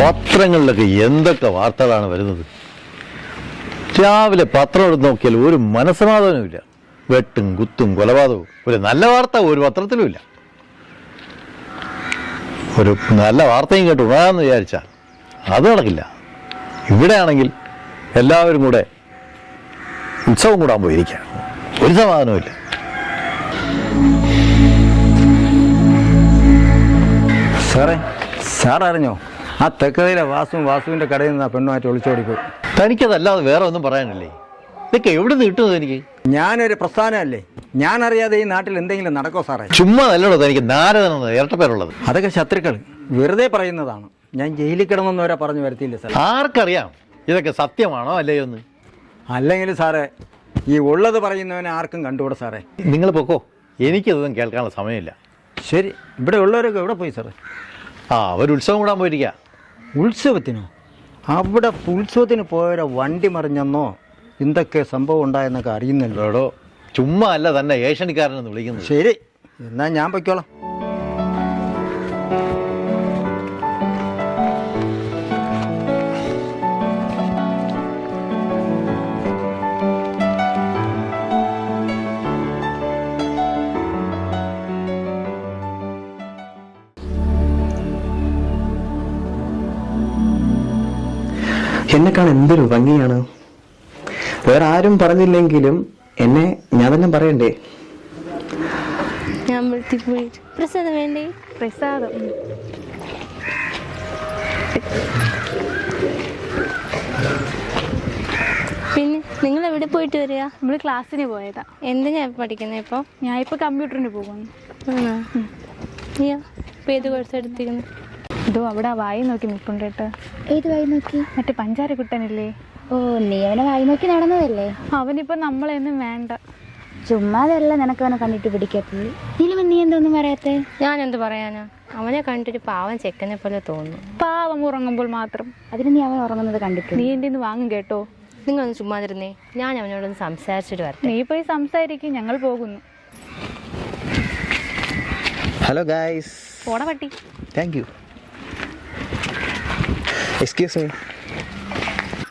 പത്രങ്ങളിലൊക്കെ എന്തൊക്കെ വാർത്തകളാണ് വരുന്നത്. രാവിലെ പത്രം എടുത്ത് നോക്കിയാൽ ഒരു മനസ്സമാധാനവുമില്ല. വെട്ടും കുത്തും കൊലപാതകവും. ഒരു നല്ല വാർത്ത ഒരു പത്രത്തിലുമില്ല. ഒരു നല്ല വാർത്തയും കേട്ട് ഉണരാമെന്ന് വിചാരിച്ചാൽ അത് നടക്കില്ല. ഇവിടെയാണെങ്കിൽ എല്ലാവരും കൂടെ ഉത്സവം കൂടാൻ പോയിരിക്കുകയാണ്. ഒരു സമാധാനവുമില്ല. സാർ അറിഞ്ഞോ, ആ തെക്കതയിലെ വാസുവിൻ്റെ കടയിൽ നിന്ന് ആ പെണ്ണുമായിട്ട് ഒളിച്ചോടിപ്പോയി. തനിക്കതല്ലാതെ വേറെ ഒന്നും പറയാനില്ലേ? ഇതൊക്കെ എവിടെ നിന്ന് കിട്ടുന്നത് എനിക്ക്? ഞാനൊരു പ്രസ്ഥാനമല്ലേ, ഞാനറിയാതെ ഈ നാട്ടിൽ എന്തെങ്കിലും നടക്കോ സാറേ? ചുമ്മാ നല്ലോടോ തനിക്ക് നാരദനെന്ന് ഇരട്ടപ്പേരുള്ളത്. അതൊക്കെ ശത്രുക്കൾ വെറുതെ പറയുന്നതാണ്. ഞാൻ ജയിലിൽ കിടന്നവരെ പറഞ്ഞു വരുത്തിയില്ല സാർ. ആർക്കറിയാം ഇതൊക്കെ സത്യമാണോ അല്ലയോ എന്ന്? അല്ലെങ്കിൽ സാറേ, ഈ ഉള്ളത് പറയുന്നവനെ ആർക്കും കണ്ടുകൂടെ സാറേ. നിങ്ങൾ പൊക്കോ, എനിക്കതൊന്നും കേൾക്കാനുള്ള സമയമില്ല. ശരി, ഇവിടെ ഉള്ളവരൊക്കെ എവിടെ പോയി സാറേ? അവർ ഉത്സവം കൂടാൻ പോയിരിക്കുക. ഉത്സവത്തിനോ? അവിടെ ഉത്സവത്തിന് പോയവരെ വണ്ടി മറിഞ്ഞെന്നോ എന്തൊക്കെ സംഭവം ഉണ്ടായെന്നൊക്കെ അറിയുന്നല്ലോ. എടോ, ചുമ്മാ അല്ല തന്നെ ഏഷ്യനിക്കാരനെന്ന് വിളിക്കുന്നത്. ശരി, എന്നാൽ ഞാൻ പൊയ്ക്കോളാം. എന്നെ കാണാൻ എന്തൊരു ഭംഗിയാണ്. വേറെ ആരും പറഞ്ഞില്ലെങ്കിലും എന്നെ ഞാൻ തന്നെ പറയണ്ടേ? ഞാൻ പ്രസാദം വേണ്ടേ? പ്രസാദം പിന്നെ നിങ്ങൾ എവിടെ പോയിട്ട് വരിക? നമ്മൾ ക്ലാസ്സിന് പോയതാ. എന്തിനാ പഠിക്കുന്നത് ഇപ്പോൾ? ഞാൻ ഇപ്പോൾ കമ്പ്യൂട്ടറിന് പോകുന്നു. നീയോ ഇപ്പോൾ ഏത് കോഴ്സ് എടുത്തിരിക്കുന്നു? ഇതോ അവിടെ വായി നോക്കി നിൽപ്പുണ്ട് കേട്ടോ. ഏത് വായി നോക്കി? മറ്റേ പഞ്ചാര കുട്ടനില്ലേ? ഓ, നീ അവനെ വായി നോക്കി നടന്നതല്ലേ? അവനിപ്പോൾ നമ്മളെയൊന്നും വേണ്ട. ചുമ്മാതല്ല നിനക്ക് അവനെ കണ്ടിട്ട് പിടിക്കത്തുള്ളൂ. നീ എന്തൊന്നും പറയാത്തെ? ഞാൻ എന്ത് പറയാനാ, അവനെ കണ്ടിട്ട് പാവം ചെക്കനെ പോലെ തോന്നുന്നു. പാവം ഉറങ്ങുമ്പോൾ മാത്രം. അതിന് നീ അവൻ ഉറങ്ങുന്നത് കണ്ടിട്ടുണ്ട്. നീ എൻ്റെ വാങ്ങും കേട്ടോ. നിങ്ങളൊന്ന് ചുമ്മാതിരുന്നേ, ഞാൻ അവനോടൊന്ന് സംസാരിച്ചിട്ട് വരട്ടെ. നീ പോയി സംസാരിക്കും, ഞങ്ങൾ പോകുന്നു. Hello guys. പോട പട്ടി. Thank you. Excuse me.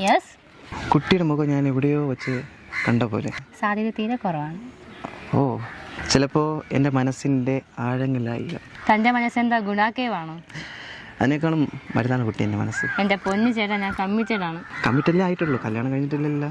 Yes. കുട്ടിയുടെ മുഖം ഞാൻ എവിടെയോ വെച്ച് കണ്ട പോലെ. സാധ്യത തീരെ കുറവാണ്. ഓ, ചിലപ്പോൾ എൻ്റെ മനസ്സിൻ്റെ ആഴങ്ങളിലായില്ല. തൻ്റെ മനസ്സെന്താ ഗുണാക്കേവാണോ? അതിനേക്കാളും മരുന്നാണ് കുട്ടി എൻ്റെ മനസ്സ്. എൻ്റെ പൊന്നു ചേട്ടാ, ഞാൻ കമ്മിറ്റഡാണ്. കമ്മിറ്റല്ലേ ആയിട്ടുള്ളൂ, കല്യാണം കഴിഞ്ഞിട്ടില്ലല്ലോ.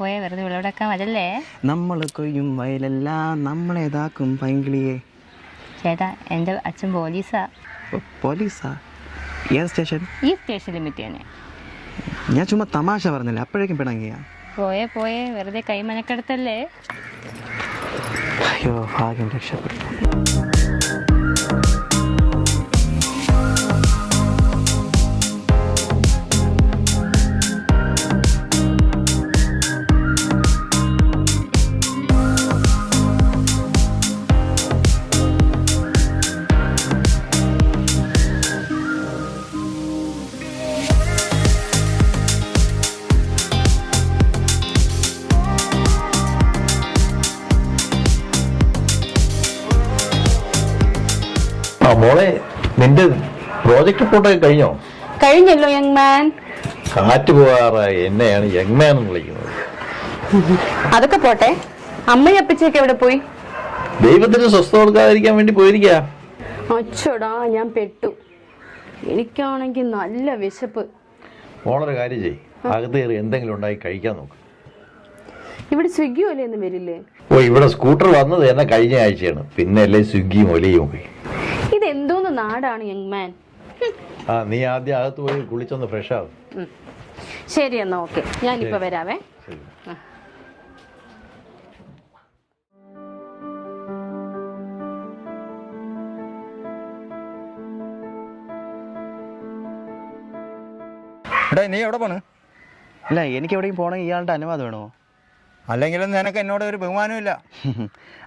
പോയെ വെറുതെ വിളവെടുക്കാൻ വരല്ലേ? നമ്മൾ കൊയ്യും വയലെല്ലാം നമ്മളേതാക്കും പൈങ്കിളിയെ. ചേട്ടാ, എൻ്റെ അച്ഛൻ പോലീസാ. പോലീസാ? ഏത് സ്റ്റേഷൻ? ഈ സ്റ്റേഷൻ ലിമിറ്റ് തന്നെ. ഞാൻ ചുമ്മാ തമാശ പറഞ്ഞില്ല, അപ്പോഴേക്കും പിണങ്ങിയാ. പോയെ വെറുതെ കൈമനക്കെടുത്തല്ലേ. അയ്യോ, ഭാഗ്യം രക്ഷപ്പെട്ടു. മോളെ, നിന്റെ പ്രോജക്റ്റ് റിപ്പോർട്ടൊക്കെ കഴിഞ്ഞോ? കഴിഞ്ഞല്ലോ യങ് മാൻ. കാറ്റ് പോകാറായി എന്നെയാണ് യങ് മാൻ എന്ന് വിളിക്കുന്നത്. അതൊക്കെ പോട്ടെ, അമ്മയും അപ്പച്ചയൊക്കെ എവിടെ പോയി? ദൈവത്തിന് സ്വസ്ഥത കൊടുക്കാതിരിക്കാൻ വേണ്ടി പോയിരിക്കുക. അച്ചോടാ, ഞാൻ പെട്ടു. എനിക്കാണെങ്കിൽ നല്ല വിശപ്പ്. മോളൊരു കാര്യം ചെയ്യ്, അകത്ത് കയറി എന്തെങ്കിലും ഉണ്ടാക്കി കഴിക്കാൻ നോക്ക്. ഇവിടെ സ്വിഗ്ഗി ഒലയൊന്നും വരില്ലേ? ഓ, ഇവിടെ സ്കൂട്ടർ വന്നത് തന്നെ കഴിഞ്ഞ ആഴ്ചയാണ്. പിന്നെ അല്ലേ സ്വിഗ്ഗിയും ഒലയും പോയി. ഇതെന്തോന്ന് നാടാണ് യങ് മാൻ. നീ ആദ്യം അകത്ത് പോയി കുളിച്ചൊന്ന് ഫ്രഷ് ആവും. ശരി എന്നാ, ഓക്കെ, ഞാനിപ്പോ വരാവേ. എടാ, നീ എവിടെ പോണ്? അല്ല, എനിക്ക് എവിടെയും പോകണമെങ്കിൽ ഇയാളുടെ അനുവാദം വേണോ? അല്ലെങ്കിലും നിനക്ക് എന്നോട് ഒരു ബഹുമാനമില്ല.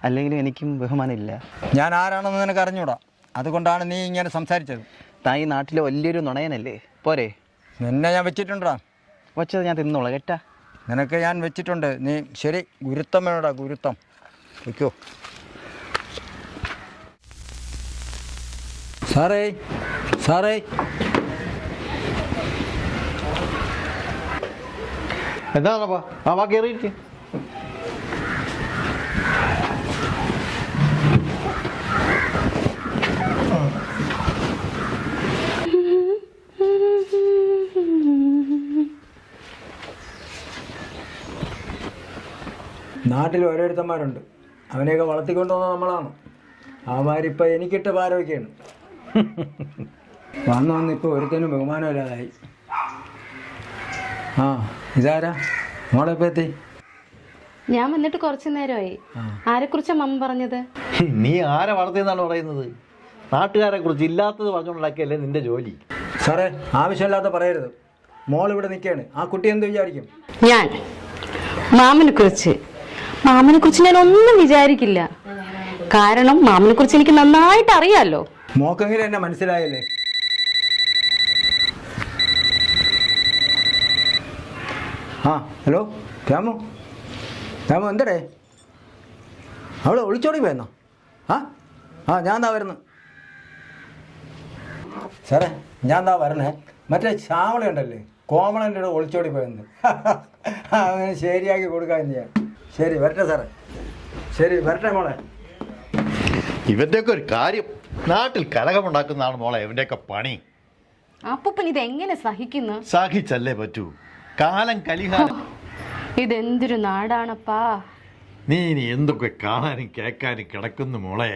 അല്ലെങ്കിലും എനിക്കും ബഹുമാനമില്ല. ഞാൻ ആരാണെന്ന് നിനക്ക് അറിഞ്ഞൂടാ, അതുകൊണ്ടാണ് നീ ഇങ്ങനെ സംസാരിച്ചത്. താൻ ഈ നാട്ടിലെ വലിയൊരു നുണയനല്ലേ, പോരെ? നിന്നെ ഞാൻ വെച്ചിട്ടുണ്ടാ. വച്ചത് ഞാൻ തിന്നോളാം കേട്ടാ. നിനക്ക് ഞാൻ വെച്ചിട്ടുണ്ട്. നീ ശരി, ഗുരുത്തം വേണോടാ, ഗുരുത്തം. വയ്ക്കോ. സാറേ, സാറേ, എന്താണപ്പാ ആ വാ കയറിയിരിക്കും. നാട്ടിൽ ഓരോരുത്തന്മാരുണ്ട്, അവനെയൊക്കെ വളർത്തിക്കൊണ്ടുവന്ന നമ്മളാണ്. അവന്മാരിപ്പോൾ എനിക്കിട്ട ഭാരമൊക്കെയാണ്. വന്ന് ഇപ്പോൾ ഒരുത്തനും ബഹുമാനമില്ലാതായി. ആ ഇതാരാ മോളെ ഇപ്പം എത്തി? ഞാൻ വന്നിട്ട് കുറച്ചു നേരമായി. ആരെക്കുറിച്ചാ മമ്മ പറഞ്ഞത്? നീ ആരെ വളർത്തിയെന്നാണ് പറയുന്നത്? നാട്ടുകാരെ കുറിച്ച് ഇല്ലാത്തത് പറഞ്ഞുകൊണ്ടാക്കിയല്ലേ നിന്റെ ജോലി. സാറേ, ആവശ്യമില്ലാത്ത പറയരുത്. മോൾ ഇവിടെ നിൽക്കുകയാണ്, ആ കുട്ടി എന്ത് വിചാരിക്കും? ഞാൻ മാമനെ കുറിച്ച് ഞാൻ ഒന്നും വിചാരിക്കില്ല. കാരണം മാമനെ കുറിച്ച് എനിക്ക് നന്നായിട്ട് അറിയാലോ. മോക്കെങ്കിലും എന്നെ മനസ്സിലായല്ലേ? ആ ഹലോ രാമു, രാമു എന്തടേ? അവളെ ഒളിച്ചോടി പോയെന്നോ? ആ ഞാൻ എന്താ വരുന്നു സാറേ, ഞാൻ എന്താ വരണേ. മറ്റേ ശ്യാമളയുണ്ടല്ലേ, കോമളൻ്റെ കൂടെ ഒളിച്ചോടി പോയെന്ന്. അങ്ങനെ ശരിയാക്കി കൊടുക്കാൻ ചെയ്യാൻ. ശരി വരട്ടെ സാറേ, ശരി വരട്ടെ മോളെ. ഇവന്റെയൊക്കെ ഒരു കാര്യം, നാട്ടിൽ കലകമുണ്ടാക്കുന്നതാണ് മോളെ ഇവന്റെയൊക്കെ പണി. അപ്പൂപ്പൻ ഇതെങ്ങനെ സഹിക്കുന്നു? സഹിച്ചല്ലേ പറ്റൂ, കാലം കലികാലം. ഇതെന്തൊരു നാടാണപ്പാ. നീ ഇനി എന്തൊക്കെ കാണാനും കേൾക്കാനും കിടക്കുന്നു മോളെ.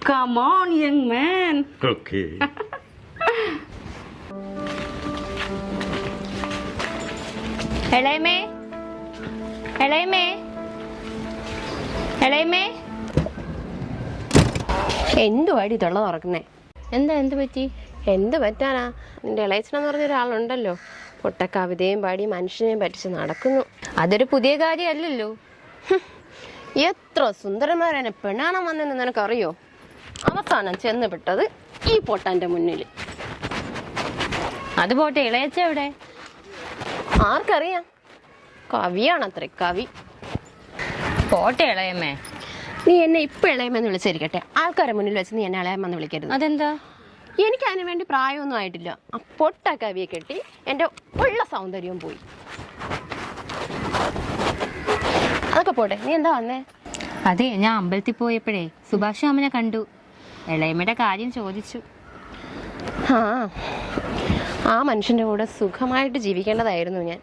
Come on, young man. Okay. ഇളയമേ, ഇളയമേ, ഇളയമേ. എന്തുവാടി തൊള്ള തുറക്കുന്നേ? എന്ത് പറ്റി? എന്ത് പറ്റാനാ? നിന്റെ ഇളയച്ചനെന്ന് പറഞ്ഞ ഒരാളുണ്ടല്ലോ, പൊട്ട കവിതയും പാടി മനുഷ്യനെയും പറ്റിച്ച് നടക്കുന്നു. അതൊരു പുതിയ കാര്യമല്ലല്ലോ. എത്ര സുന്ദരന്മാരെന്നെ പെണ്ണാണം വന്നെന്ന് നിനക്കറിയോ? അവസാനം ചെന്ന് പെട്ടത് ഈ പൊട്ടന്റെ മുന്നിൽ. അത് പോട്ടെ, ഇളയച്ച എവിടെ? ആർക്കറിയാം, കവിയാണത്രേ, കവി. പോട്ടെ ഇളയമ്മേ. നീ എന്നെ ഇപ്പൊ ഇളയമെന്ന് വിളിച്ചിരിക്കട്ടെ, ആൾക്കാരെ മുന്നിൽ വെച്ച് നീ എന്നെ ഇളയമെന്ന് വിളിക്കരുത്. അതെന്താ? എനിക്ക് അതിനു വേണ്ടി പ്രായമൊന്നും ആയിട്ടില്ല. ആ പൊട്ട കവിയെ കെട്ടി എൻ്റെ ഉള്ള സൗന്ദര്യവും പോയി. അതൊക്കെ പോട്ടെ, നീ എന്താ വന്നേ? അതെ, ഞാൻ അമ്പലത്തിൽ പോയപ്പോഴേ സുഭാഷ് അമ്മനെ കണ്ടു. ഇളയമ്മയുടെ കാര്യം ചോദിച്ചു. ആ മനുഷ്യൻ്റെ കൂടെ സുഖമായിട്ട് ജീവിക്കേണ്ടതായിരുന്നു ഞാൻ.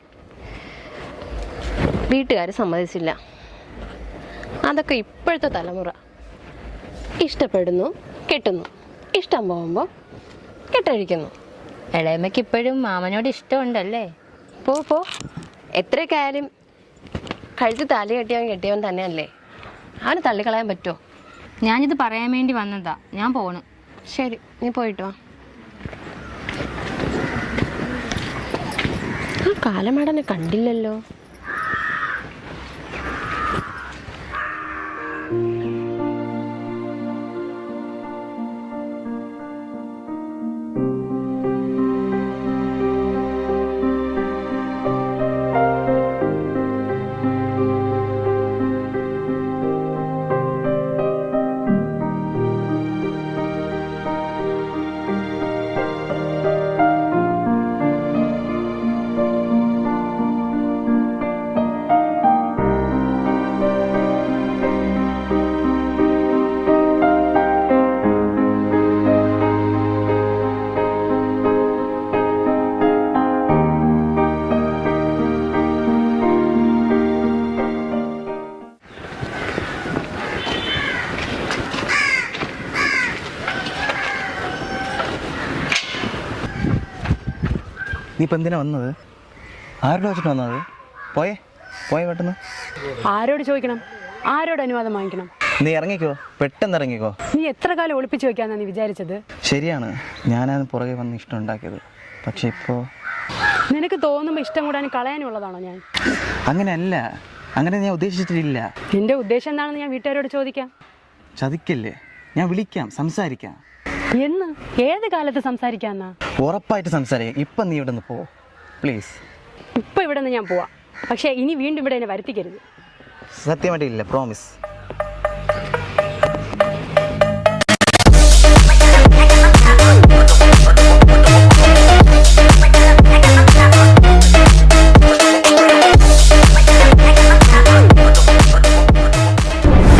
വീട്ടുകാർ സമ്മതിച്ചില്ല. അതൊക്കെ ഇപ്പോഴത്തെ തലമുറ. ഇഷ്ടപ്പെടുന്നു, കെട്ടുന്നു, ഇഷ്ടം പോകുമ്പോൾ കെട്ടഴിക്കുന്നു. ഇളയമ്മയ്ക്ക് ഇപ്പോഴും മാമനോട് ഇഷ്ടമുണ്ടല്ലേ? പോ എത്രയൊക്കെ ആയാലും കഴുത്ത് താലി കെട്ടിയവൻ തന്നെയല്ലേ, അവന് തള്ളിക്കളയാൻ പറ്റുമോ? ഞാനിത് പറയാൻ വേണ്ടി വന്നതാ, ഞാൻ പോണു. ശരി, നീ പോയിട്ട് വാ. ആ കാലമാടനെ കണ്ടില്ലല്ലോ. നീ ഇപ്പം എന്തിനാ വന്നത്? ആരോട് വെച്ചിട്ട് വന്നത്? പോയേ പെട്ടെന്ന്. ആരോട് ചോദിക്കണം? ആരോട് അനുവാദം വാങ്ങിക്കണം? നീ ഇറങ്ങിക്കോ, പെട്ടെന്ന് ഇറങ്ങിക്കോ. നീ എത്ര കാലം ഒളിപ്പിച്ചു വെക്കാന്നാ നീ വിചാരിച്ചത്? ശരിയാണ്, ഞാനത് പുറകെ വന്ന് ഇഷ്ടം ഉണ്ടാക്കിയത്. പക്ഷെ ഇപ്പോൾ നിനക്ക് തോന്നുമ്പോൾ ഇഷ്ടം കൂടാനും കളയാനുള്ളതാണോ ഞാൻ? അങ്ങനെയല്ല, അങ്ങനെ ഞാൻ ഉദ്ദേശിച്ചിട്ടില്ല. നിന്റെ ഉദ്ദേശം എന്താണെന്ന് ഞാൻ വീട്ടുകാരോട് ചോദിക്കാം. ചതിക്കല്ലേ, ഞാൻ വിളിക്കാം, സംസാരിക്കാം. എന്ന്? ഏത് കാലത്ത് സംസാരിക്കാന്നാ? ഉറപ്പായിട്ട് സംസാരിക്കാം. ഇപ്പം നീ ഇവിടെ നിന്ന് പോ പ്ലീസ്. ഇപ്പൊ ഇവിടെ നിന്ന് ഞാൻ പോവാം, പക്ഷെ ഇനി വീണ്ടും ഇവിടെ എന്നെ വരുത്തിക്കരുത്. സത്യമായിട്ടില്ല, പ്രോമിസ്.